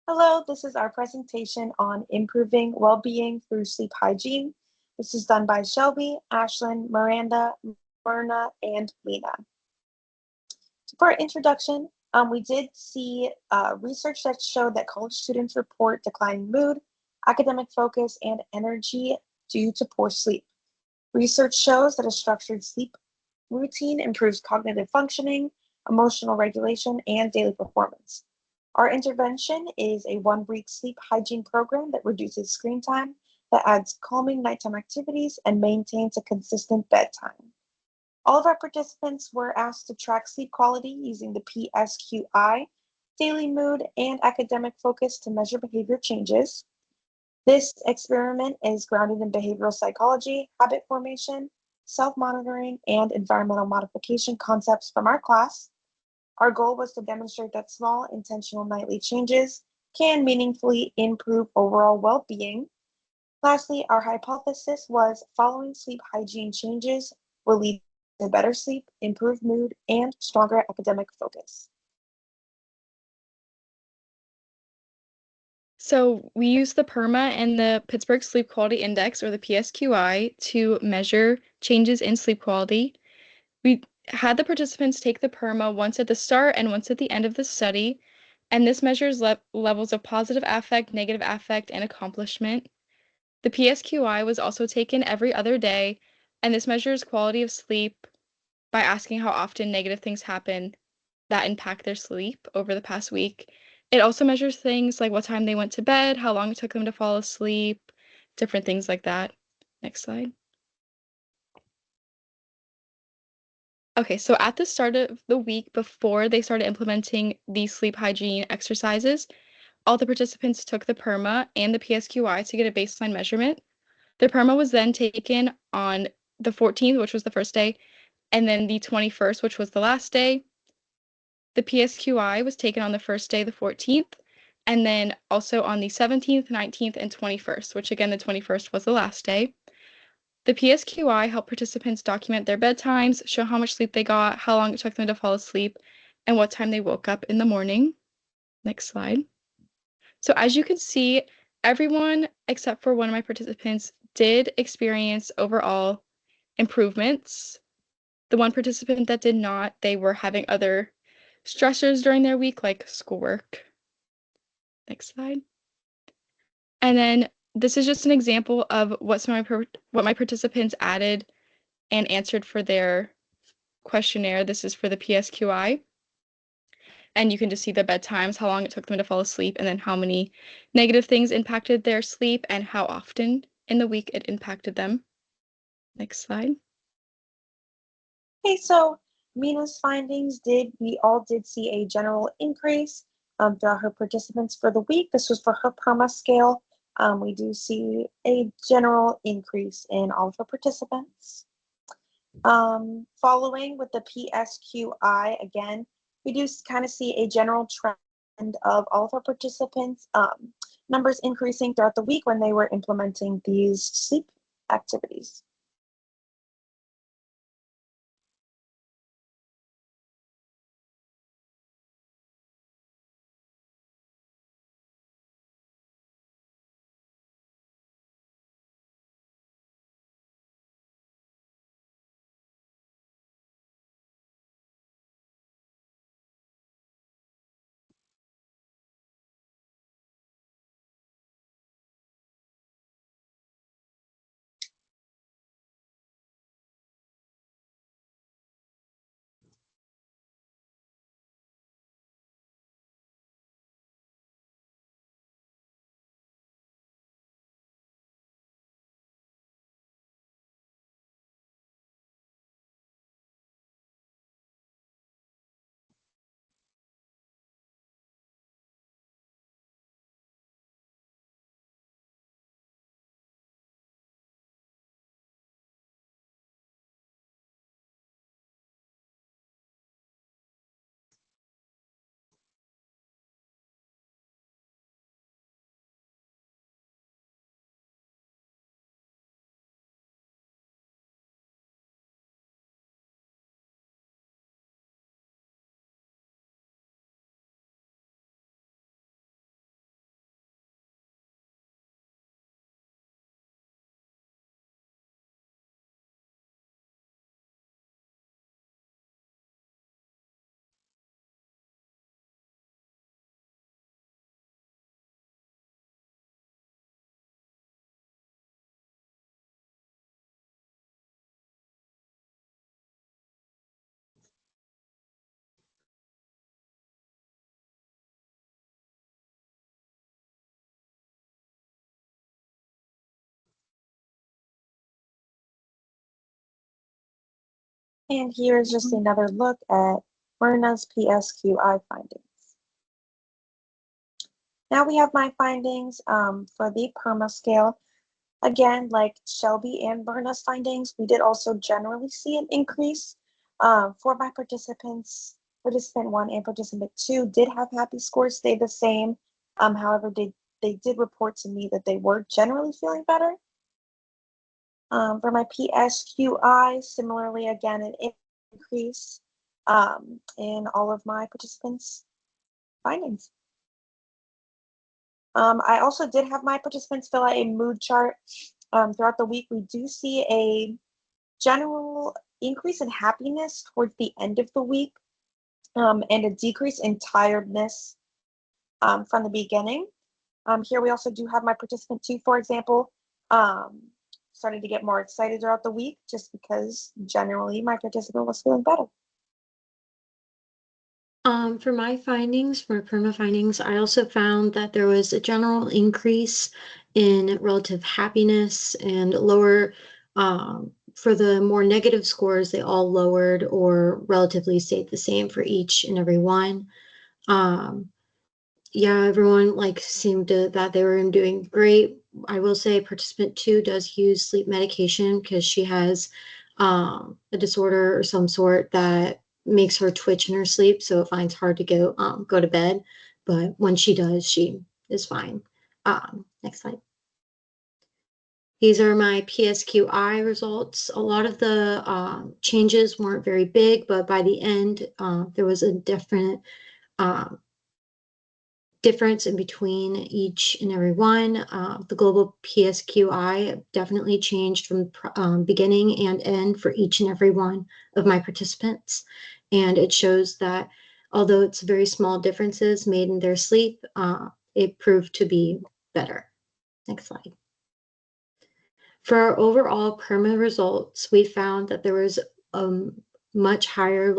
Hello, this is our presentation on improving well-being through sleep hygiene. This is done by Shelby, Ashlyn, Miranda, Myrna, and Lena. For our introduction, we did see research that showed that college students report declining mood, academic focus, and energy due to poor sleep. Research shows that a structured sleep routine improves cognitive functioning, emotional regulation, and daily performance. Our intervention is a 1 week sleep hygiene program that reduces screen time, that adds calming nighttime activities, and maintains a consistent bedtime. All of our participants were asked to track sleep quality using the PSQI, daily mood, and academic focus to measure behavior changes. This experiment is grounded in behavioral psychology, habit formation, self-monitoring, and environmental modification concepts from our class. Our goal was to demonstrate that small, intentional nightly changes can meaningfully improve overall well-being. Lastly, our hypothesis was following sleep hygiene changes will lead to better sleep, improved mood, and stronger academic focus. So we use the PERMA and the Pittsburgh Sleep Quality Index, or the PSQI, to measure changes in sleep quality. We had the participants take the PERMA once at the start and once at the end of the study, and this measures levels of positive affect, negative affect, and accomplishment. The PSQI was also taken every other day, and this measures quality of sleep by asking how often negative things happen that impact their sleep over the past week. It also measures things like what time they went to bed, how long it took them to fall asleep, different things like that. Next slide. Okay, so at the start of the week before they started implementing these sleep hygiene exercises, all the participants took the PERMA and the PSQI to get a baseline measurement. The PERMA was then taken on the 14th, which was the first day, and then the 21st, which was the last day. The PSQI was taken on the first day, the 14th, and then also on the 17th, 19th, and 21st, which again, the 21st was the last day. The PSQI helped participants document their bedtimes, show how much sleep they got, how long it took them to fall asleep, and what time they woke up in the morning. Next slide. So as you can see, everyone except for one of my participants did experience overall improvements. The one participant that did not, they were having other stressors during their week, like schoolwork. Next slide. And then this is just an example of what my participants added and answered for their questionnaire. This is for the PSQI. And you can just see the bedtimes, how long it took them to fall asleep, and then how many negative things impacted their sleep and how often in the week it impacted them. Next slide. Okay, so Mina's findings we all did see a general increase throughout her participants for the week. This was for her PERMA scale. We do see a general increase in all of her participants. Following with the PSQI, again, we do kind of see a general trend of all of our participants numbers increasing throughout the week when they were implementing these sleep activities. And here's just another look at Myrna's PSQI findings. Now we have my findings for the PERMA scale. Again, like Shelby and Myrna's findings, we did also generally see an increase for my participants. Participant 1 and participant 2 did have happy scores stay the same. However, they did report to me that they were generally feeling better. For my PSQI, similarly, again, an increase in all of my participants' findings. I also did have my participants fill out a mood chart. Throughout the week, we do see a general increase in happiness towards the end of the week and a decrease in tiredness from the beginning. Here we also do have my participant 2, for example, started to get more excited throughout the week just because generally my participant was feeling better. For my findings, for PERMA findings, I also found that there was a general increase in relative happiness and lower, for the more negative scores, they all lowered or relatively stayed the same for each and every one. Yeah, everyone seemed that they were doing great. I will say participant 2 does use sleep medication because she has a disorder or some sort that makes her twitch in her sleep, so it finds hard to go to bed. But when she does, she is fine. Next slide. These are my PSQI results. A lot of the changes weren't very big, but by the end, there was a definite difference in between each and every one. The global PSQI definitely changed from beginning and end for each and every one of my participants. And it shows that although it's very small differences made in their sleep, it proved to be better. Next slide. For our overall PERMA results, we found that there was much higher,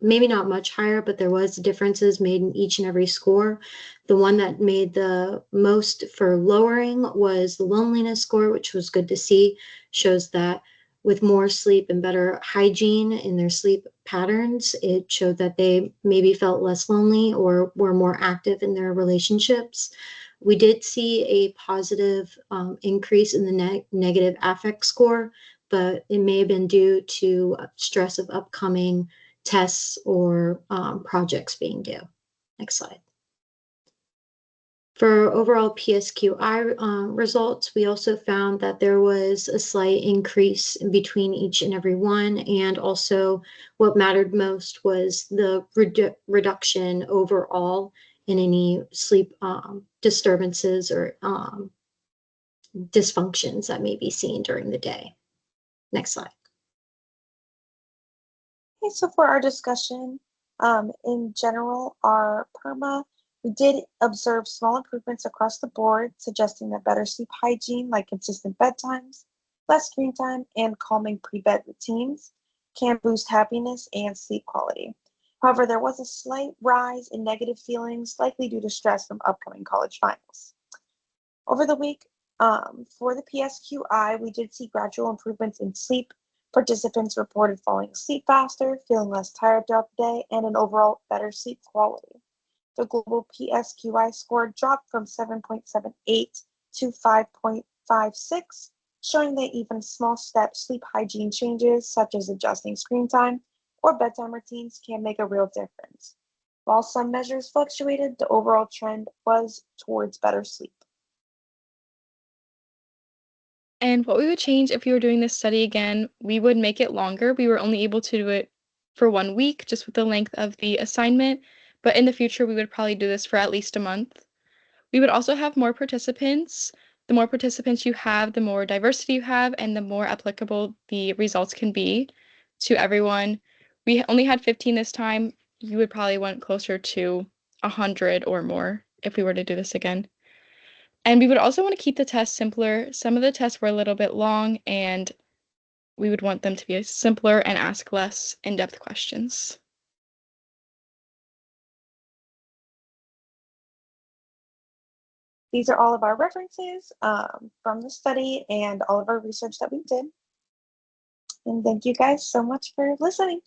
maybe not much higher, but there was differences made in each and every score. The one that made the most for lowering was the loneliness score, which was good to see. Shows that with more sleep and better hygiene in their sleep patterns, it showed that they maybe felt less lonely or were more active in their relationships. We did see a positive increase in the negative affect score, but it may have been due to stress of upcoming tests or projects being due. Next slide. For overall PSQI results, we also found that there was a slight increase in between each and every one, and also what mattered most was the reduction overall in any sleep disturbances or dysfunctions that may be seen during the day. Next slide. Okay, so for our discussion, in general, our PERMA, we did observe small improvements across the board, suggesting that better sleep hygiene, like consistent bedtimes, less screen time, and calming pre-bed routines can boost happiness and sleep quality. However, there was a slight rise in negative feelings, likely due to stress from upcoming college finals. Over the week, for the PSQI, we did see gradual improvements in sleep. Participants reported falling asleep faster, feeling less tired throughout the day, and an overall better sleep quality. The global PSQI score dropped from 7.78 to 5.56, showing that even small step sleep hygiene changes, such as adjusting screen time or bedtime routines, can make a real difference. While some measures fluctuated, the overall trend was towards better sleep. And what we would change if we were doing this study again, we would make it longer. We were only able to do it for 1 week, just with the length of the assignment. But in the future, we would probably do this for at least a month. We would also have more participants. The more participants you have, the more diversity you have, and the more applicable the results can be to everyone. We only had 15 this time. You would probably want closer to 100 or more if we were to do this again. And we would also want to keep the tests simpler. Some of the tests were a little bit long, and we would want them to be simpler and ask less in-depth questions. These are all of our references from the study and all of our research that we did. And thank you guys so much for listening.